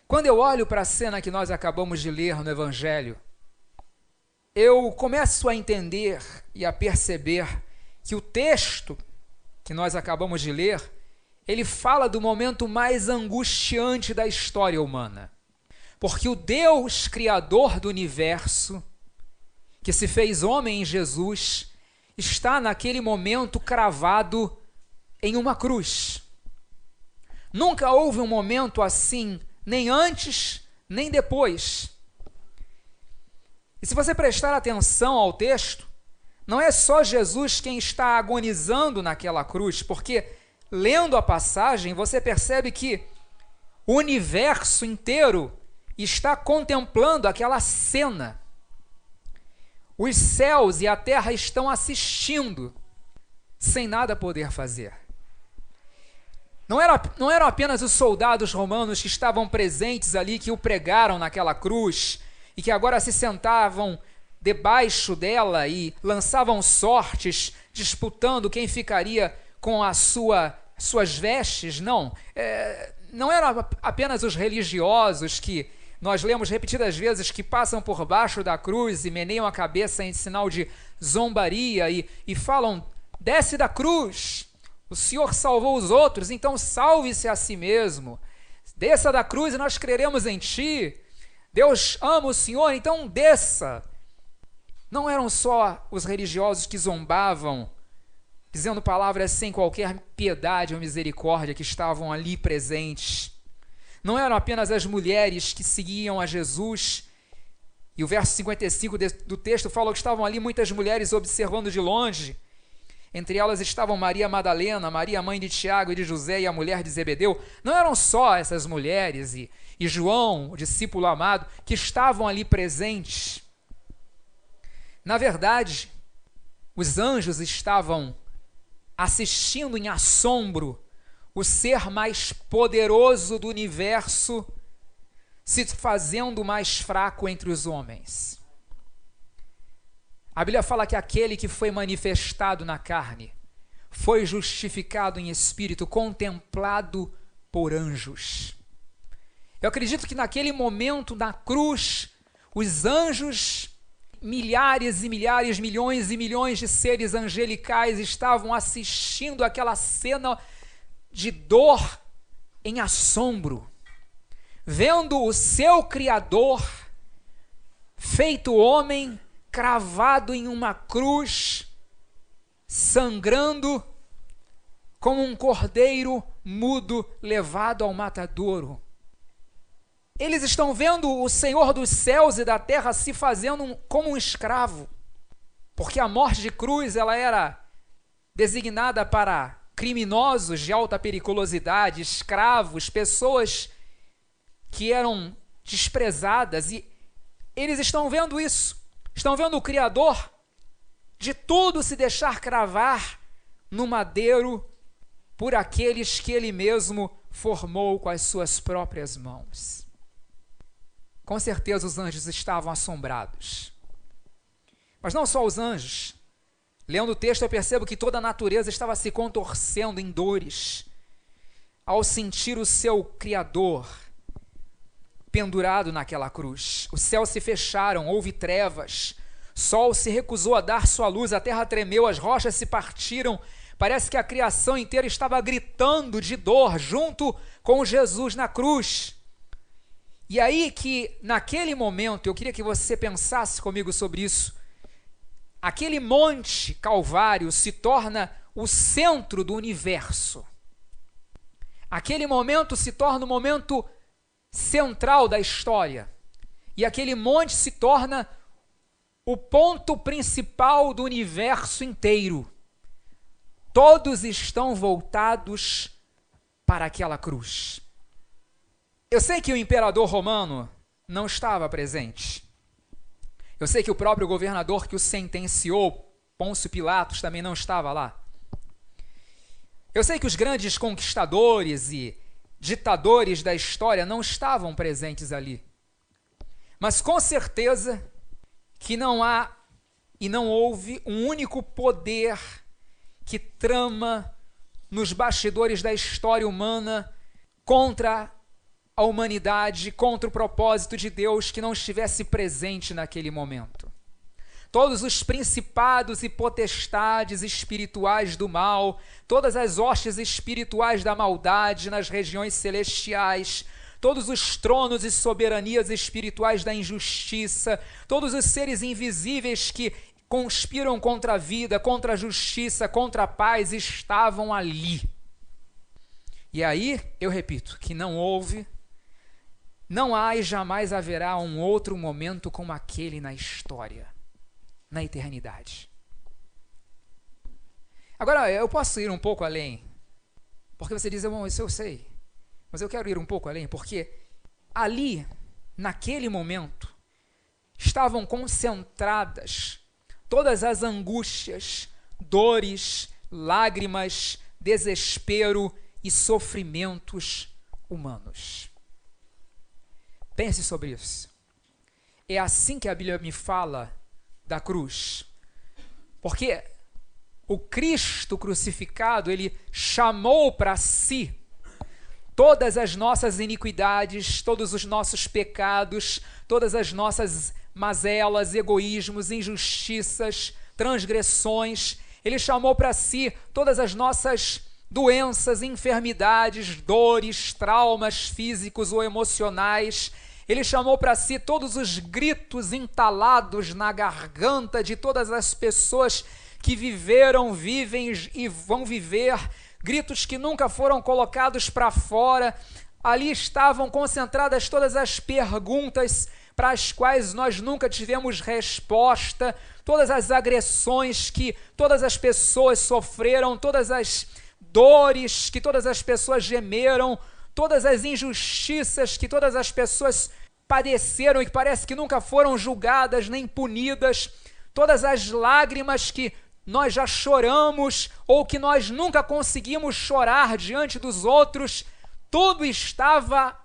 Quando eu olho para a cena que nós acabamos de ler no Evangelho, eu começo a entender e a perceber que o texto que nós acabamos de ler, ele fala do momento mais angustiante da história humana. Porque o Deus Criador do universo, que se fez homem em Jesus, está naquele momento cravado em uma cruz. Nunca houve um momento assim, nem antes, nem depois. E se você prestar atenção ao texto, não é só Jesus quem está agonizando naquela cruz, porque lendo a passagem você percebe que o universo inteiro está contemplando aquela cena. Os céus e a terra estão assistindo, sem nada poder fazer. Não eram apenas os soldados romanos que estavam presentes ali, que o pregaram naquela cruz, e que agora se sentavam debaixo dela e lançavam sortes, disputando quem ficaria com suas vestes. Não, não eram apenas os religiosos que nós lemos repetidas vezes que passam por baixo da cruz e meneiam a cabeça em sinal de zombaria e falam: desce da cruz, o Senhor salvou os outros, então salve-se a si mesmo. Desça da cruz e nós creremos em ti. Deus ama o Senhor, então desça. Não eram só os religiosos que zombavam, dizendo palavras sem qualquer piedade ou misericórdia, que estavam ali presentes. Não eram apenas as mulheres que seguiam a Jesus, e o verso 55 do texto fala que estavam ali muitas mulheres observando de longe. Entre elas estavam Maria Madalena, Maria mãe de Tiago e de José e a mulher de Zebedeu. Não eram só essas mulheres e João, o discípulo amado, que estavam ali presentes. Na verdade, os anjos estavam assistindo em assombro o ser mais poderoso do universo se fazendo mais fraco entre os homens. A Bíblia fala que aquele que foi manifestado na carne foi justificado em espírito, contemplado por anjos. Eu acredito que naquele momento, na cruz, os anjos, milhares e milhares, milhões e milhões de seres angelicais estavam assistindo aquela cena de dor em assombro, vendo o seu Criador, feito homem, cravado em uma cruz, sangrando como um cordeiro mudo levado ao matadouro. Eles estão vendo o Senhor dos céus e da terra se fazendo como um escravo, porque a morte de cruz ela era designada para criminosos de alta periculosidade, escravos, pessoas que eram desprezadas, e eles estão vendo isso, estão vendo o Criador de tudo se deixar cravar no madeiro por aqueles que ele mesmo formou com as suas próprias mãos. Com certeza os anjos estavam assombrados. Mas não só os anjos. Lendo o texto eu percebo que toda a natureza estava se contorcendo em dores ao sentir o seu Criador pendurado naquela cruz. Os céus se fecharam, houve trevas, o sol se recusou a dar sua luz, a terra tremeu, as rochas se partiram. Parece que a criação inteira estava gritando de dor junto com Jesus na cruz. E aí que, naquele momento, eu queria que você pensasse comigo sobre isso, aquele monte Calvário se torna o centro do universo. Aquele momento se torna o momento central da história. E aquele monte se torna o ponto principal do universo inteiro. Todos estão voltados para aquela cruz. Eu sei que o imperador romano não estava presente. Eu sei que o próprio governador que o sentenciou, Pôncio Pilatos, também não estava lá. Eu sei que os grandes conquistadores e ditadores da história não estavam presentes ali. Mas com certeza que não há e não houve um único poder que trama nos bastidores da história humana contra a humanidade contra o propósito de Deus que não estivesse presente naquele momento. Todos os principados e potestades espirituais do mal, todas as hostes espirituais da maldade nas regiões celestiais, todos os tronos e soberanias espirituais da injustiça, todos os seres invisíveis que conspiram contra a vida, contra a justiça, contra a paz, estavam ali. E aí, eu repito, que não houve, não há e jamais haverá um outro momento como aquele na história, na eternidade. Agora, eu posso ir um pouco além, porque você diz, bom, isso eu sei, mas eu quero ir um pouco além, porque ali, naquele momento, estavam concentradas todas as angústias, dores, lágrimas, desespero e sofrimentos humanos. Pense sobre isso. É assim que a Bíblia me fala da cruz. Porque o Cristo crucificado, ele chamou para si todas as nossas iniquidades, todos os nossos pecados, todas as nossas mazelas, egoísmos, injustiças, transgressões. Ele chamou para si todas as nossas doenças, enfermidades, dores, traumas físicos ou emocionais. Ele chamou para si todos os gritos entalados na garganta de todas as pessoas que viveram, vivem e vão viver, gritos que nunca foram colocados para fora. Ali estavam concentradas todas as perguntas para as quais nós nunca tivemos resposta, todas as agressões que todas as pessoas sofreram, todas as dores que todas as pessoas gemeram, todas as injustiças que todas as pessoas padeceram e que parece que nunca foram julgadas nem punidas, todas as lágrimas que nós já choramos ou que nós nunca conseguimos chorar diante dos outros, tudo estava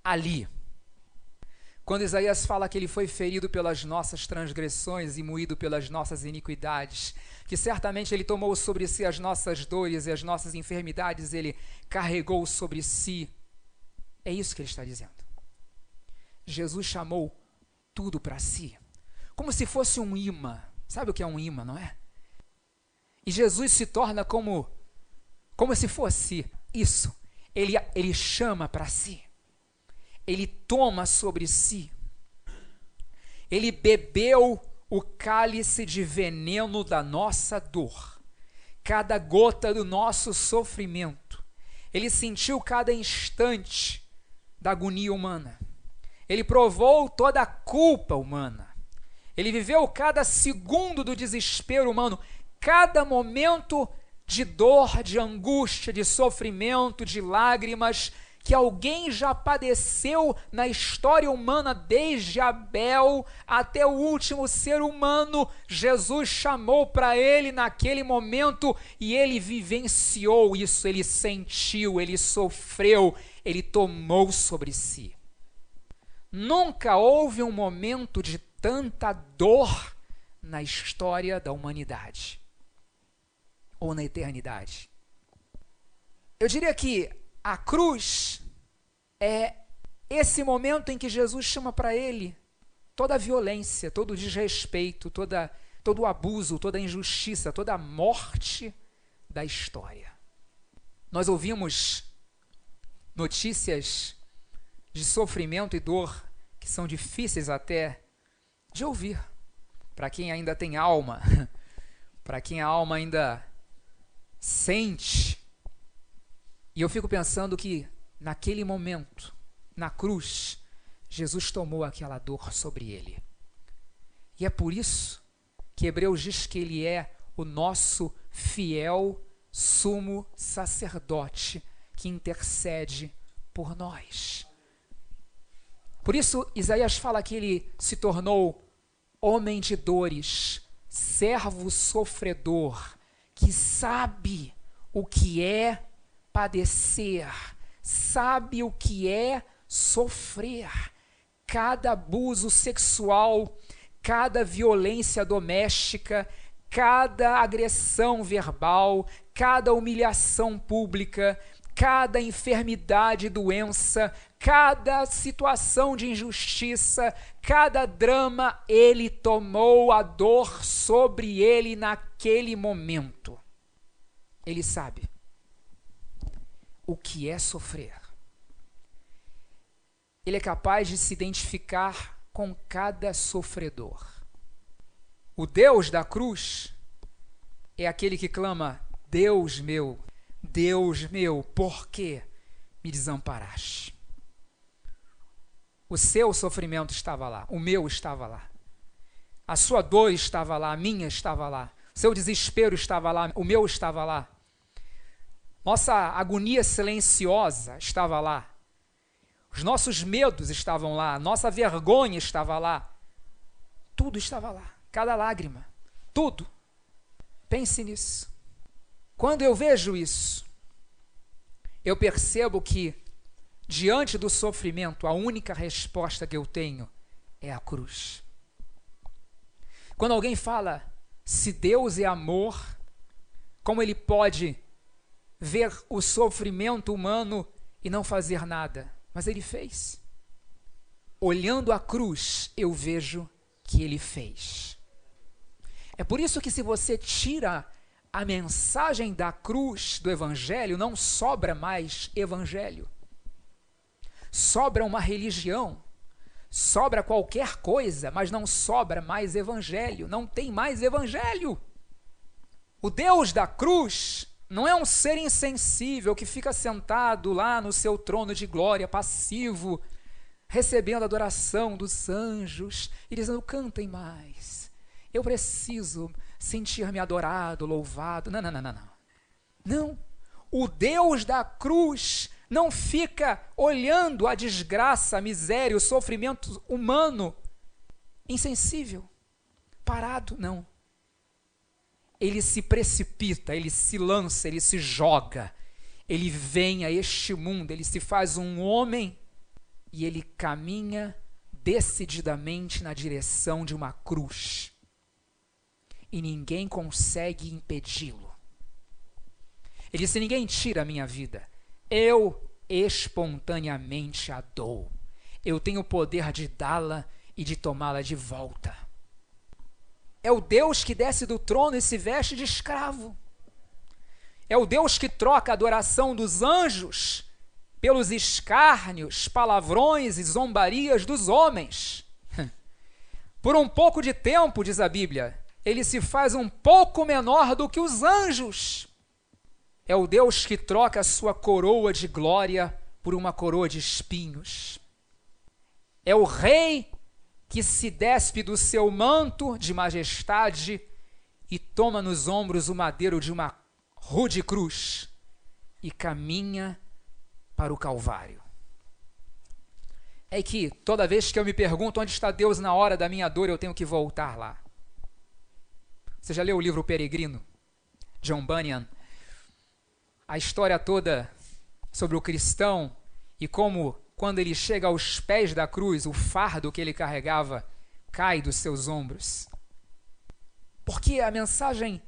ali. Quando Isaías fala que ele foi ferido pelas nossas transgressões e moído pelas nossas iniquidades, que certamente ele tomou sobre si as nossas dores e as nossas enfermidades, ele carregou sobre si. É isso que ele está dizendo. Jesus chamou tudo para si, como se fosse um imã. Sabe o que é um imã, não é? E Jesus se torna como se fosse isso. Ele chama para si. Ele toma sobre si. Ele bebeu o cálice de veneno da nossa dor, cada gota do nosso sofrimento. Ele sentiu cada instante da agonia humana. Ele provou toda a culpa humana. Ele viveu cada segundo do desespero humano, cada momento de dor, de angústia, de sofrimento, de lágrimas, que alguém já padeceu na história humana, desde Abel até o último ser humano. Jesus chamou para ele naquele momento e ele vivenciou isso, ele sentiu, ele sofreu, ele tomou sobre si. Nunca houve um momento de tanta dor na história da humanidade ou na eternidade. Eu diria que a cruz é esse momento em que Jesus chama para ele toda a violência, todo o desrespeito, todo o abuso, toda a injustiça, toda a morte da história. Nós ouvimos notícias de sofrimento e dor que são difíceis até de ouvir, para quem ainda tem alma, para quem a alma ainda sente. E eu fico pensando que naquele momento, na cruz, Jesus tomou aquela dor sobre ele. E é por isso que Hebreus diz que ele é o nosso fiel sumo sacerdote que intercede por nós. Por isso, Isaías fala que ele se tornou homem de dores, servo sofredor, que sabe o que é padecer, sabe o que é sofrer. Cada abuso sexual, cada violência doméstica, cada agressão verbal, cada humilhação pública, cada enfermidade e doença, cada situação de injustiça, cada drama, ele tomou a dor sobre ele naquele momento. Ele sabe o que é sofrer. Ele é capaz de se identificar com cada sofredor. O Deus da cruz é aquele que clama: Deus meu, por que me desamparaste? O seu sofrimento estava lá, o meu estava lá. A sua dor estava lá, a minha estava lá. O seu desespero estava lá, o meu estava lá. Nossa agonia silenciosa estava lá. Os nossos medos estavam lá, nossa vergonha estava lá. Tudo estava lá, cada lágrima, tudo. Pense nisso. Quando eu vejo isso, eu percebo que, diante do sofrimento, a única resposta que eu tenho é a cruz. Quando alguém fala, se Deus é amor, como ele pode ver o sofrimento humano e não fazer nada? Mas ele fez. Olhando a cruz, eu vejo que ele fez. É por isso que, se você tira a mensagem da cruz do evangelho, não sobra mais evangelho. Sobra uma religião, sobra qualquer coisa, mas não sobra mais evangelho, não tem mais evangelho. O Deus da cruz não é um ser insensível que fica sentado lá no seu trono de glória, passivo, recebendo a adoração dos anjos e dizendo: cantem mais, eu preciso sentir-me adorado, louvado. Não. Não, o Deus da cruz não fica olhando a desgraça, a miséria, o sofrimento humano, insensível, parado, não. Ele se precipita, ele se lança, ele se joga, ele vem a este mundo, ele se faz um homem e ele caminha decididamente na direção de uma cruz. E ninguém consegue impedi-lo. Ele disse: ninguém tira a minha vida, eu espontaneamente a dou. Eu tenho o poder de dá-la e de tomá-la de volta. É o Deus que desce do trono e se veste de escravo. É o Deus que troca a adoração dos anjos pelos escárnios, palavrões e zombarias dos homens. Por um pouco de tempo, diz a Bíblia, ele se faz um pouco menor do que os anjos. É o Deus que troca a sua coroa de glória por uma coroa de espinhos. É o Rei que se despe do seu manto de majestade e toma nos ombros o madeiro de uma rude cruz e caminha para o Calvário. É que toda vez que eu me pergunto onde está Deus na hora da minha dor, eu tenho que voltar lá. Você já leu o livro O Peregrino? John Bunyan? A história toda sobre o cristão e como, quando ele chega aos pés da cruz, o fardo que ele carregava cai dos seus ombros. Porque a mensagem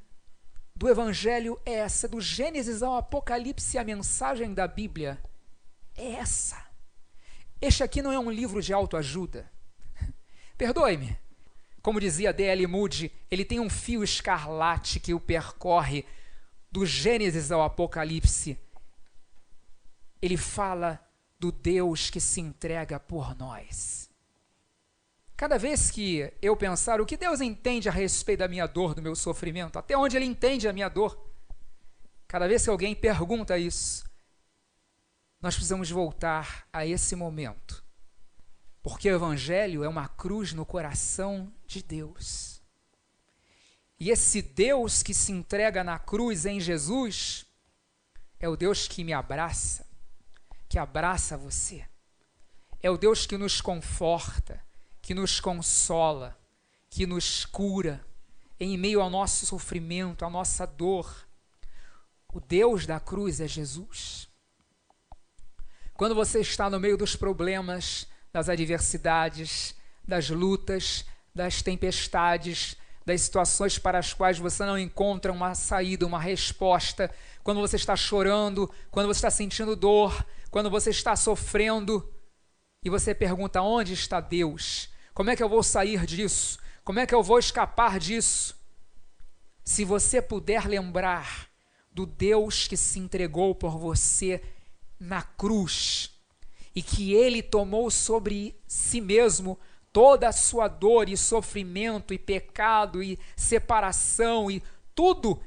do Evangelho é essa, do Gênesis ao Apocalipse, a mensagem da Bíblia é essa. Este aqui não é um livro de autoajuda. Perdoe-me. Como dizia D.L. Moody, ele tem um fio escarlate que o percorre do Gênesis ao Apocalipse. Ele fala do Deus que se entrega por nós. Cada vez que eu pensar o que Deus entende a respeito da minha dor, do meu sofrimento, até onde Ele entende a minha dor, cada vez que alguém pergunta isso, nós precisamos voltar a esse momento. Porque o Evangelho é uma cruz no coração de Deus. E esse Deus que se entrega na cruz em Jesus é o Deus que me abraça, que abraça você. É o Deus que nos conforta, que nos consola, que nos cura em meio ao nosso sofrimento, à nossa dor. O Deus da cruz é Jesus. Quando você está no meio dos problemas, das adversidades, das lutas, das tempestades, das situações para as quais você não encontra uma saída, uma resposta, quando você está chorando, quando você está sentindo dor, quando você está sofrendo, e você pergunta: onde está Deus? Como é que eu vou sair disso? Como é que eu vou escapar disso? Se você puder lembrar do Deus que se entregou por você na cruz e que Ele tomou sobre si mesmo toda a sua dor e sofrimento e pecado e separação e tudo,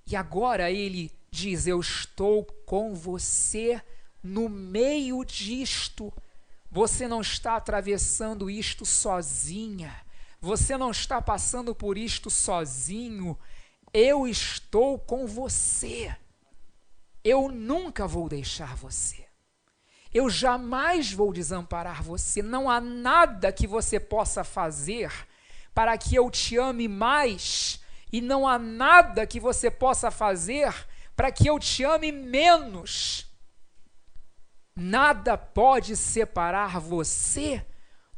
e agora Ele diz: eu estou com você no meio disto. Você não está atravessando isto sozinha. Você não está passando por isto sozinho. Eu estou com você. Eu nunca vou deixar você. Eu jamais vou desamparar você. Não há nada que você possa fazer para que eu te ame mais. E não há nada que você possa fazer para que eu te ame menos. Nada pode separar você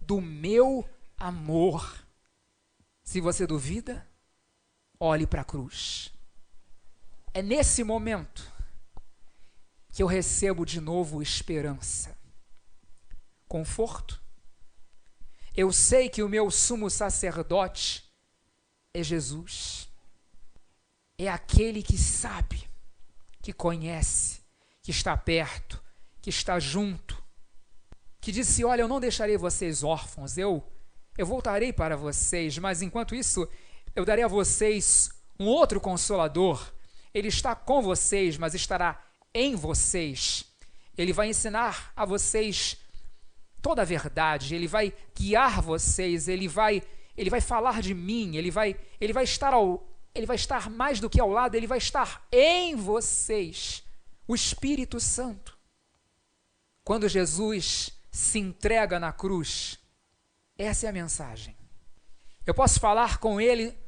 do meu amor. Se você duvida, olhe para a cruz. É nesse momento que eu recebo de novo esperança, conforto. Eu sei que o meu sumo sacerdote é Jesus. É aquele que sabe, que conhece, que está perto, que está junto, que disse: olha, eu não deixarei vocês órfãos, eu voltarei para vocês, mas enquanto isso, eu darei a vocês um outro Consolador. Ele está com vocês, mas estará em vocês. Ele vai ensinar a vocês toda a verdade, ele vai guiar vocês, ele vai falar de mim, ele vai estar mais do que ao lado, ele vai estar em vocês, o Espírito Santo. Quando Jesus se entrega na cruz, essa é a mensagem. Eu posso falar com Ele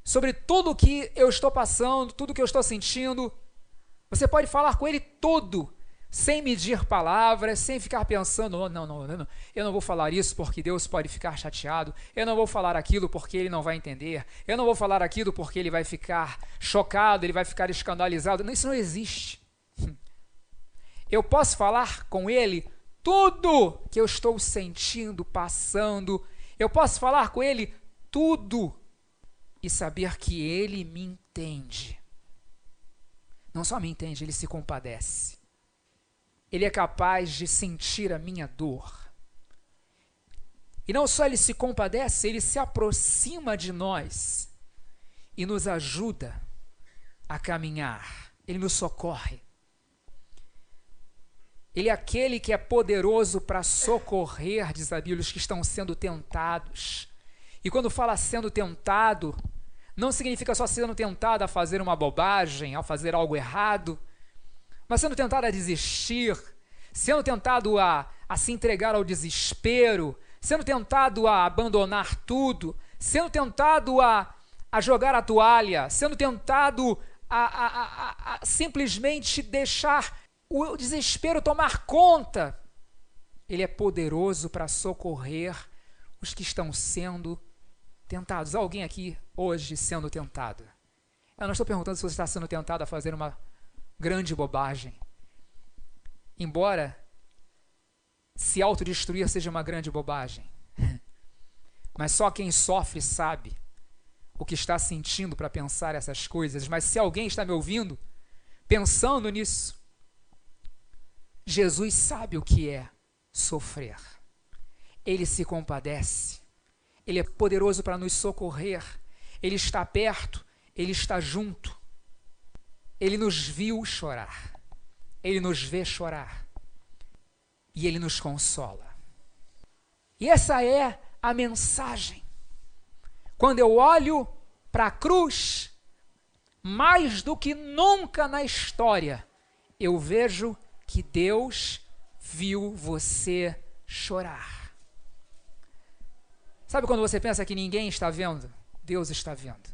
sobre tudo o que eu estou passando, tudo o que eu estou sentindo. Você pode falar com Ele tudo, sem medir palavras, sem ficar pensando: não, eu não vou falar isso porque Deus pode ficar chateado, eu não vou falar aquilo porque Ele não vai entender, eu não vou falar aquilo porque Ele vai ficar chocado, Ele vai ficar escandalizado. Não, isso não existe. Eu posso falar com Ele tudo que eu estou sentindo, passando. Eu posso falar com Ele tudo e saber que Ele me entende. Não só me entende, Ele se compadece. Ele é capaz de sentir a minha dor. E não só Ele se compadece, Ele se aproxima de nós e nos ajuda a caminhar. Ele nos socorre. Ele é aquele que é poderoso para socorrer, diz a Bíblia, os que estão sendo tentados. E quando fala sendo tentado, não significa só sendo tentado a fazer uma bobagem, a fazer algo errado, mas sendo tentado a desistir, sendo tentado a se entregar ao desespero, sendo tentado a abandonar tudo, sendo tentado a jogar a toalha, sendo tentado a simplesmente deixar o desespero tomar conta. Ele é poderoso para socorrer os que estão sendo tentados. Há alguém aqui hoje sendo tentado? Eu não estou perguntando se você está sendo tentado a fazer uma grande bobagem. Embora se autodestruir seja uma grande bobagem. Mas só quem sofre sabe o que está sentindo para pensar essas coisas. Mas se alguém está me ouvindo pensando nisso, Jesus sabe o que é sofrer. Ele se compadece. Ele é poderoso para nos socorrer. Ele está perto. Ele está junto. Ele nos viu chorar. Ele nos vê chorar. E Ele nos consola. E essa é a mensagem. Quando eu olho para a cruz, mais do que nunca na história, eu vejo que Deus viu você chorar. Sabe quando você pensa que ninguém está vendo? Deus está vendo.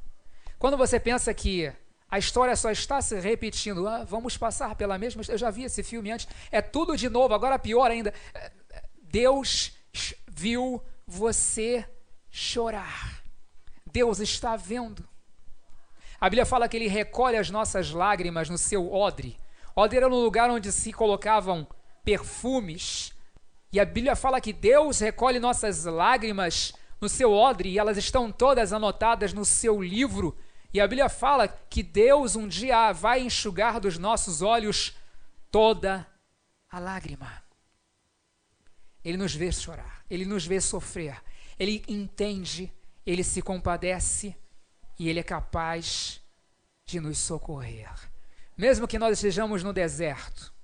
Quando você pensa que a história só está se repetindo, vamos passar pela mesma... Eu já vi esse filme antes, é tudo de novo, agora pior ainda. Deus viu você chorar. Deus está vendo. A Bíblia fala que Ele recolhe as nossas lágrimas no seu odre. Odre era um lugar onde se colocavam perfumes E a Bíblia fala que Deus recolhe nossas lágrimas no seu odre, e elas estão todas anotadas no seu livro. E a Bíblia fala que Deus um dia vai enxugar dos nossos olhos toda a lágrima. Ele nos vê chorar, Ele nos vê sofrer, Ele entende, Ele se compadece e Ele é capaz de nos socorrer. Mesmo que nós estejamos no deserto,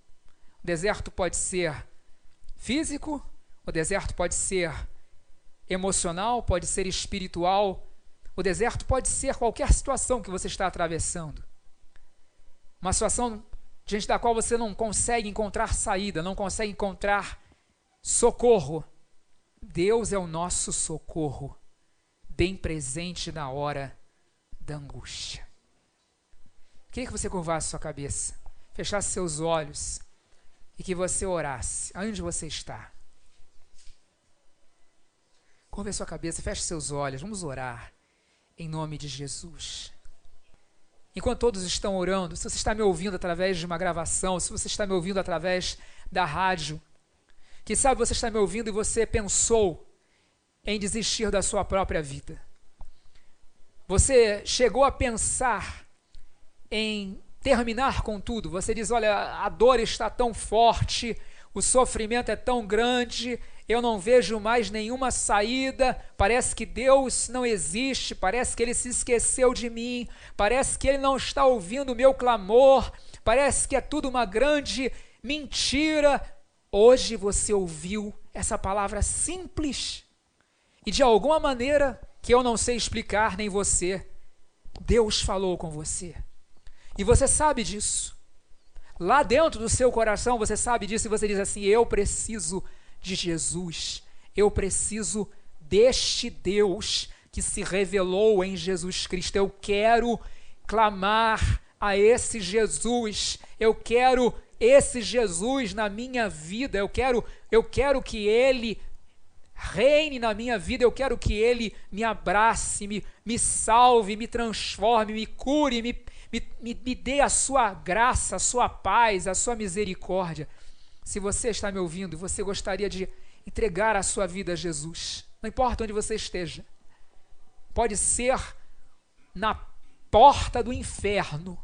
o deserto pode ser físico, o deserto pode ser emocional, pode ser espiritual, o deserto pode ser qualquer situação que você está atravessando. Uma situação diante da qual você não consegue encontrar saída, não consegue encontrar socorro. Deus é o nosso socorro, bem presente na hora da angústia. Queria que você curvasse sua cabeça, fechasse seus olhos e que você orasse. Aonde você está? Curva sua cabeça, feche seus olhos, vamos orar em nome de Jesus. Enquanto todos estão orando, se você está me ouvindo através de uma gravação, se você está me ouvindo através da rádio, quem sabe você está me ouvindo e você pensou em desistir da sua própria vida. Você chegou a pensar em terminar com tudo. Você diz, olha, a dor está tão forte, o sofrimento é tão grande, eu não vejo mais nenhuma saída, parece que Deus não existe, parece que Ele se esqueceu de mim, parece que Ele não está ouvindo o meu clamor, parece que é tudo uma grande mentira. Hoje você ouviu essa palavra simples e de alguma maneira que eu não sei explicar, nem você, Deus falou com você. E você sabe disso. Lá dentro do seu coração você sabe disso e você diz assim, eu preciso de Jesus, eu preciso deste Deus que se revelou em Jesus Cristo. Eu quero clamar a esse Jesus, eu quero esse Jesus na minha vida, eu quero que Ele reine na minha vida, eu quero que Ele me abrace, me salve, me transforme, me cure, me dê a sua graça, a sua paz, a sua misericórdia. Se você está me ouvindo e você gostaria de entregar a sua vida a Jesus, não importa onde você esteja, pode ser na porta do inferno.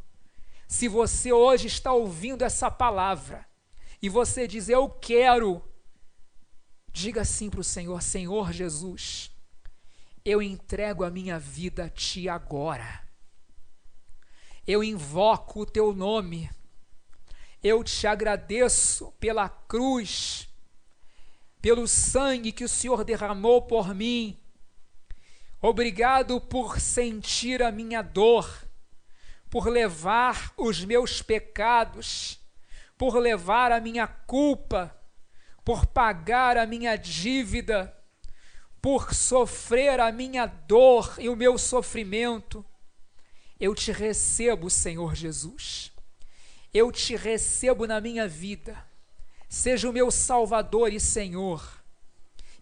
Se você hoje está ouvindo essa palavra e você diz, eu quero, diga assim para o Senhor, Senhor Jesus, eu entrego a minha vida a Ti agora. Eu invoco o Teu nome. Eu Te agradeço pela cruz, pelo sangue que o Senhor derramou por mim. Obrigado por sentir a minha dor, por levar os meus pecados, por levar a minha culpa, por pagar a minha dívida, por sofrer a minha dor e o meu sofrimento. Eu Te recebo, Senhor Jesus. Eu Te recebo na minha vida. Seja o meu Salvador e Senhor.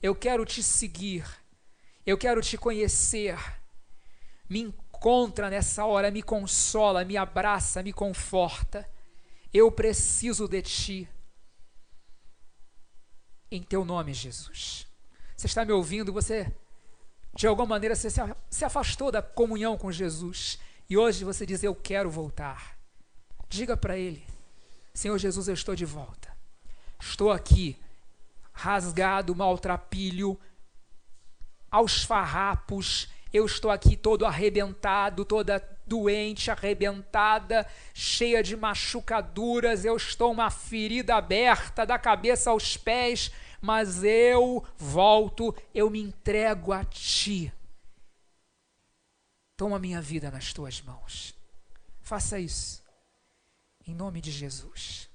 Eu quero Te seguir. Eu quero Te conhecer. Me encontra nessa hora, me consola, me abraça, me conforta. Eu preciso de Ti. Em Teu nome, Jesus. Você está me ouvindo? Você, de alguma maneira, você se afastou da comunhão com Jesus. E hoje você diz, eu quero voltar. Diga para Ele, Senhor Jesus, eu estou de volta. Estou aqui, rasgado, maltrapilho, aos farrapos. Eu estou aqui todo arrebentado, toda doente, arrebentada, cheia de machucaduras. Eu estou uma ferida aberta da cabeça aos pés, mas eu volto, eu me entrego a Ti. Toma minha vida nas Tuas mãos. Faça isso. Em nome de Jesus.